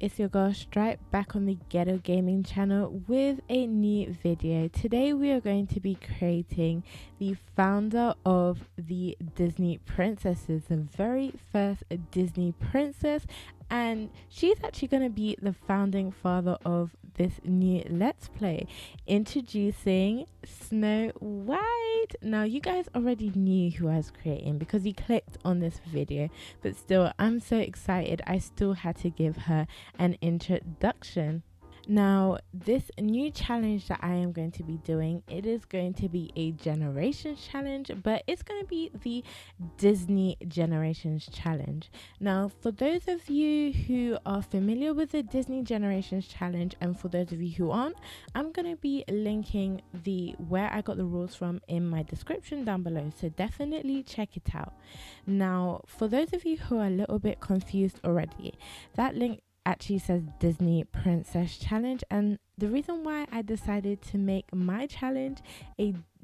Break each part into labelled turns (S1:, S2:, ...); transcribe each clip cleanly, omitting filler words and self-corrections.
S1: it's your girl Stripe back on the Ghetto Gaming channel with a new video. Today we are going to be creating the founder of the Disney princesses, the very first Disney princess, and she's actually going to be the founding father of this new let's play, introducing Snow White. Now you guys already knew who I was creating because you clicked on this video, but still I'm so excited I still had to give her an introduction. Now this new challenge that I am going to be doing, it is going to be a generations challenge, but it's going to be the Disney generations challenge. Now for those of you who are familiar with the Disney generations challenge, and for those of you who aren't, I'm going to be linking the where I got the rules from in my description down below, so definitely check it out. Now for those of you who are a little bit confused already, that link actually says Disney Princess Challenge, and the reason why I decided to make my challenge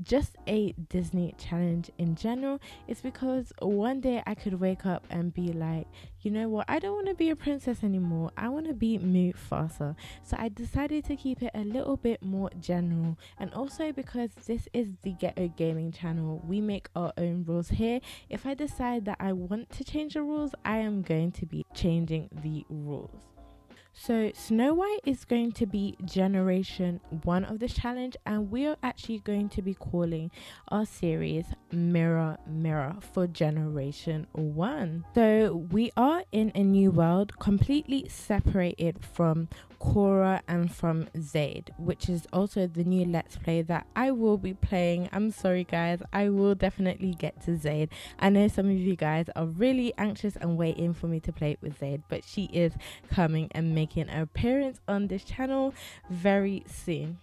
S1: just a Disney challenge in general is because one day I could wake up and be like, you know what, I don't want to be a princess anymore, I want to be Mufasa. So I decided to keep it a little bit more general, and also because this is the Ghetto Gaming channel, we make our own rules here. If I decide that I want to change the rules, I am going to be changing the rules. So Snow White is going to be generation 1 of this challenge, and we are actually going to be calling our series Mirror Mirror for generation 1. So we are in a new world completely separated from Korra and from Zayd, which is also the new let's play that I will be playing. I'm sorry guys, I will definitely get to Zayd. I know some of you guys are really anxious and waiting for me to play it with Zayd, but she is coming and making an appearance on this channel very soon.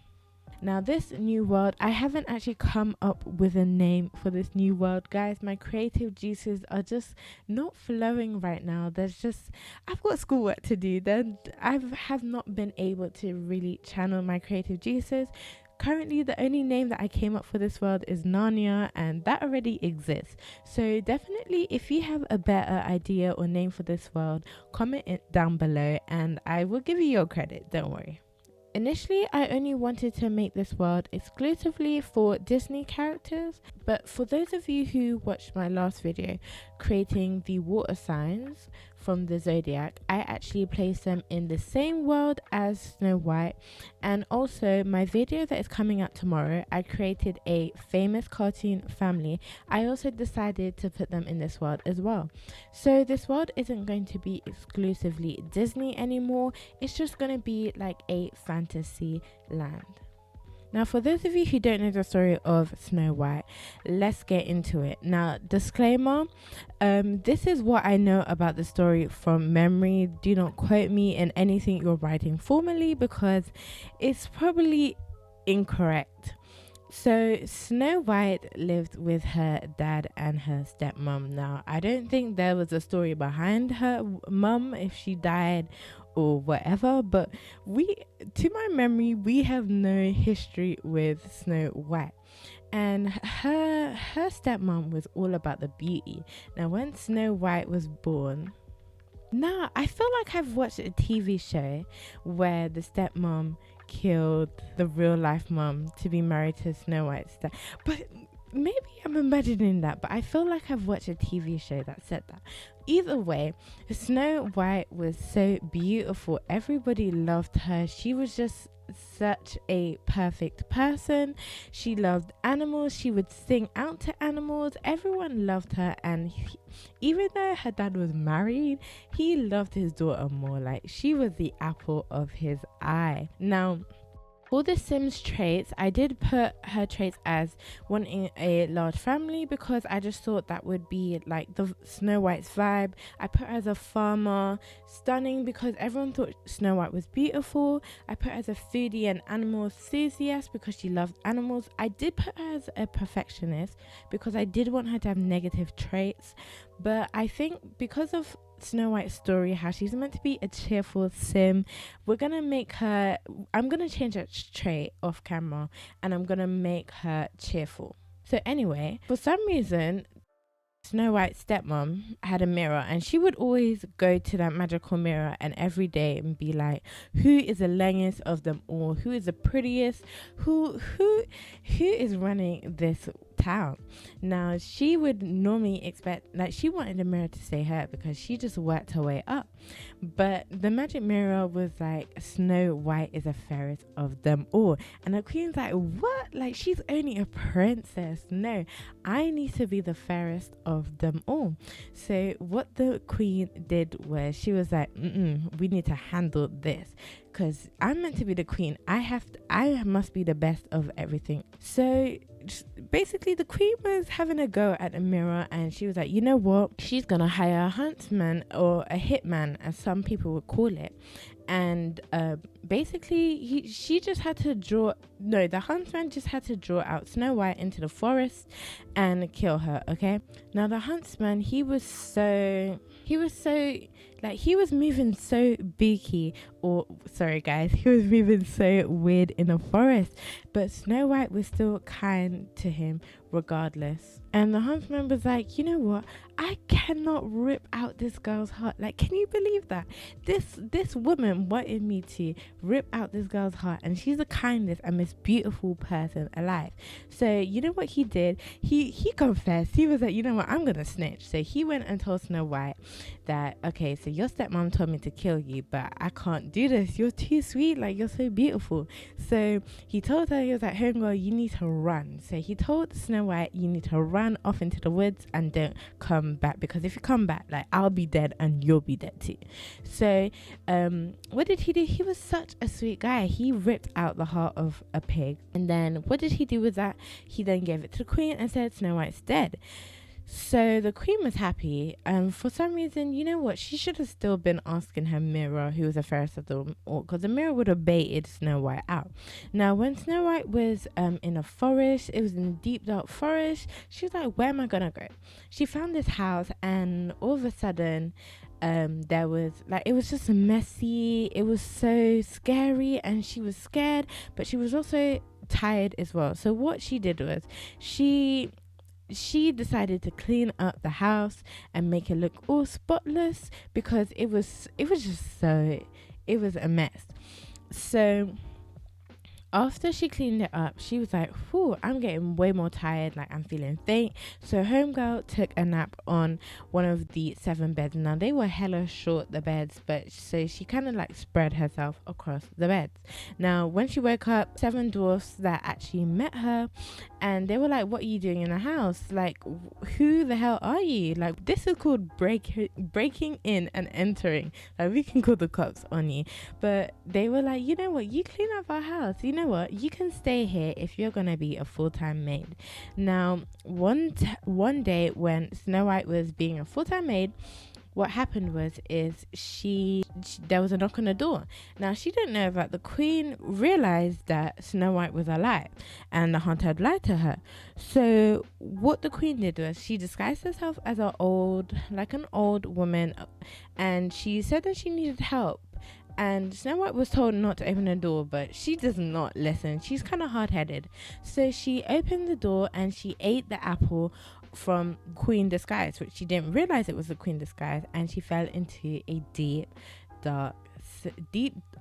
S1: Now this new world, I haven't actually come up with a name for this new world, guys. My creative juices are just not flowing right now. I've got schoolwork to do, then I have not been able to really channel my creative juices. Currently the only name that I came up for this world is Narnia, and that already exists. So definitely if you have a better idea or name for this world, comment it down below and I will give you your credit, don't worry. Initially, I only wanted to make this world exclusively for Disney characters, but for those of you who watched my last video creating the water signs from the zodiac, I actually placed them in the same world as Snow White. And also my video that is coming out tomorrow, I created a famous cartoon family. I also decided to put them in this world as well. So this world isn't going to be exclusively Disney anymore, it's just going to be like a fantasy land. Now for those of you who don't know the story of Snow White, let's get into it. Now disclaimer, this is what I know about the story from memory. Do not quote me in anything you're writing formally because it's probably incorrect. So Snow White lived with her dad and her stepmom. Now I don't think there was a story behind her mum, if she died or whatever, but to my memory, we have no history with Snow White. And her stepmom was all about the beauty. Now when Snow White was born, now I feel like I've watched a TV show where the stepmom killed the real life mum to be married to Snow White's dad, but maybe I'm imagining that, but I feel like I've watched a TV show that said that. Either way, Snow White was so beautiful, everybody loved her. She was just such a perfect person. She loved animals, she would sing out to animals, everyone loved her. And even though her dad was married, he loved his daughter more. Like, she was the apple of his eye. Now for the Sims traits, I did put her traits as wanting a large family because I just thought that would be like the Snow White's vibe. I put her as a farmer, stunning because everyone thought Snow White was beautiful. I put her as a foodie and animal enthusiast because she loved animals. I did put her as a perfectionist because I did want her to have negative traits, but I think because of Snow White's story, how she's meant to be a cheerful sim, I'm gonna change that trait off camera and I'm gonna make her cheerful. So anyway, for some reason Snow White's stepmom had a mirror, and she would always go to that magical mirror and every day and be like, who is the longest of them all, who is the prettiest, who is running this town. Now she would normally expect, like, she wanted the mirror to say her because she just worked her way up, but the magic mirror was like, Snow White is the fairest of them all. And the queen's like, what? Like, she's only a princess. No, I need to be the fairest of them all. So what the queen did was, she was like, we need to handle this, because I'm meant to be the queen. I must be the best of everything. So basically the queen was having a go at the mirror, and she was like, you know what, she's gonna hire a huntsman, or a hitman as some people would call it. And basically she just had to the huntsman just had to draw out Snow White into the forest and kill her. Okay, now the huntsman, he was moving so beaky, or sorry guys, he was moving so weird in the forest, but Snow White was still kind to him regardless. And the huntsman was like, you know what, I cannot rip out this girl's heart. Like, can you believe that this woman wanted me to rip out this girl's heart, and she's the kindest and most beautiful person alive. So you know what he did, he confessed. He was like, you know what, I'm gonna snitch. So he went and told Snow White that, okay, so your stepmom told me to kill you, but I can't do this, you're too sweet, like, you're so beautiful. So he told her, he was like, homegirl, you need to run. So he told Snow White, you need to run off into the woods and don't come back, because if you come back, like, I'll be dead and you'll be dead too. So what did he do? He was such a sweet guy. He ripped out the heart of a pig, and then what did he do with that? He then gave it to the queen and said, Snow White's dead. So the queen was happy. For some reason, you know what, she should have still been asking her mirror who was the fairest of them all, because the mirror would have baited Snow White out. Now when Snow White was in a forest, it was in a deep dark forest, she was like, where am I gonna go? She found this house, and all of a sudden there was, like, it was just messy, it was so scary, and she was scared, but she was also tired as well. So what she did was, she decided to clean up the house and make it look all spotless, because it was a mess. So after she cleaned it up, she was like, whew, I'm getting way more tired, like, I'm feeling faint. So homegirl took a nap on one of the 7 beds. Now they were hella short, the beds, but so she kind of like spread herself across the beds. Now when she woke up, 7 dwarfs that actually met her, and they were like, what are you doing in the house? Like, who the hell are you? Like, this is called breaking in and entering. Like, we can call the cops on you. But they were like, you know what, you clean up our house, you know what, you can stay here if you're gonna be a full-time maid. Now one day when Snow White was being a full-time maid, what happened was there was a knock on the door. Now she didn't know that the queen realized that Snow White was alive and the hunter had lied to her. So what the queen did was, she disguised herself as an old woman, and she said that she needed help. And Snow White was told not to open the door, but she does not listen. She's kind of hard-headed. So she opened the door and she ate the apple from Queen Disguise, which she didn't realize it was the Queen Disguise, and she fell into a deep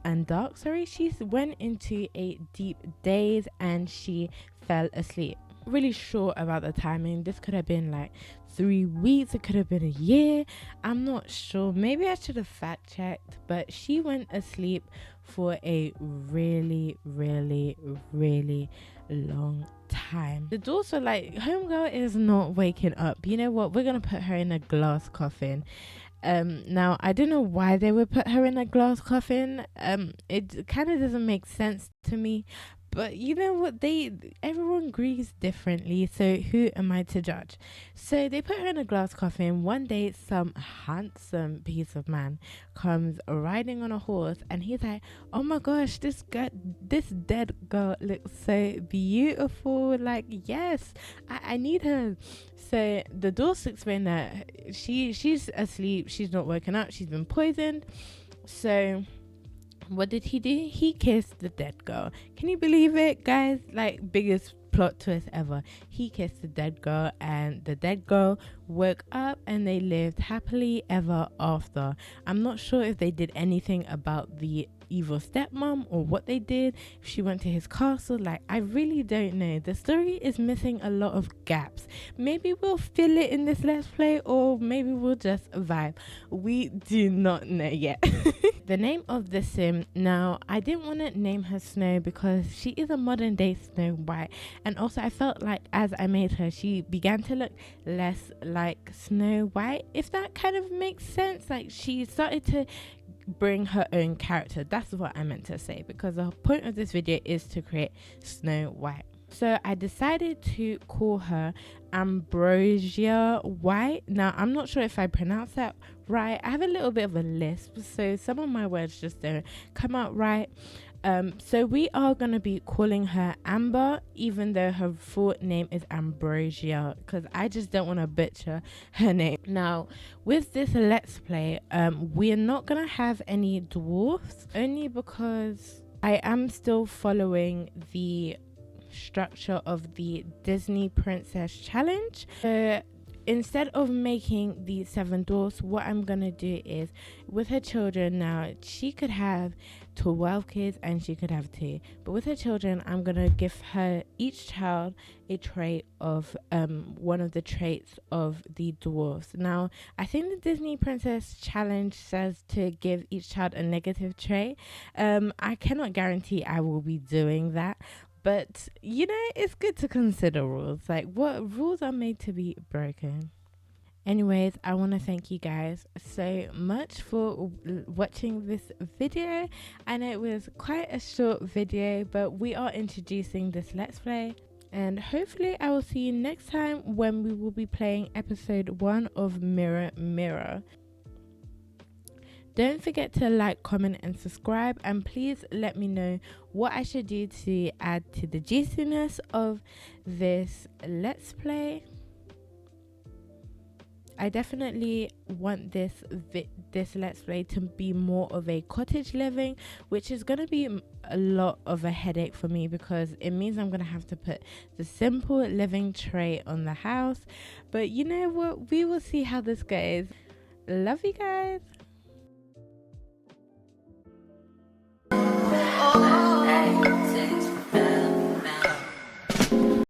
S1: and dark. She went into a deep daze and she fell asleep. Really sure about the timing. This could have been like 3 weeks, it could have been a year, I'm not sure. Maybe I should have fact checked, but she went asleep for a really long time. The doors were like, homegirl is not waking up, you know what, we're gonna put her in a glass coffin. Now I don't know why they would put her in a glass coffin. It kind of doesn't make sense to me, but you know what, everyone grieves differently, so who am I to judge? So they put her in a glass coffin. One day some handsome piece of man comes riding on a horse, and he's like, oh my gosh, this dead girl looks so beautiful, like, yes, I need her. So the dwarfs explain that she's asleep, she's not woken up, she's been poisoned. So what did he do? He kissed the dead girl. Can you believe it, guys? Like, biggest plot twist ever. He kissed the dead girl, and the dead girl woke up, and they lived happily ever after. I'm not sure if they did anything about the evil stepmom or what they did, if she went to his castle. Like, I really don't know. The story is missing a lot of gaps. Maybe we'll fill it in this let's play, or maybe we'll just vibe. We do not know yet. The name of the sim, now I didn't want to name her Snow because she is a modern day Snow White, and also I felt like as I made her, she began to look less like Snow White, if that kind of makes sense. Like, she started to bring her own character. That's what I meant to say, because the point of this video is to create Snow White. So I decided to call her Ambrosia White. Now, I'm not sure if I pronounced that right. I have a little bit of a lisp, so some of my words just don't come out right. So we are going to be calling her Amber, even though her full name is Ambrosia, because I just don't want to butcher her name. Now, with this let's play, we're not going to have any dwarfs, only because I am still following the structure of the Disney Princess Challenge. Instead of making the 7 dwarfs, what I'm gonna do is, with her children, now she could have 12 kids and she could have 2, but with her children, I'm gonna give her each child a trait of one of the traits of the dwarfs. Now, I think the Disney Princess Challenge says to give each child a negative trait. I cannot guarantee I will be doing that, but you know, it's good to consider rules. Like, what rules are made to be broken. Anyways, I want to thank you guys so much for watching this video. I know it was quite a short video, but we are introducing this let's play, and hopefully I will see you next time when we will be playing episode 1 of Mirror Mirror. Don't forget to like, comment and subscribe, and please let me know what I should do to add to the juiciness of this let's play. I definitely want this let's play to be more of a cottage living, which is going to be a lot of a headache for me, because it means I'm going to have to put the simple living tray on the house. But you know what, we will see how this goes. Love you guys.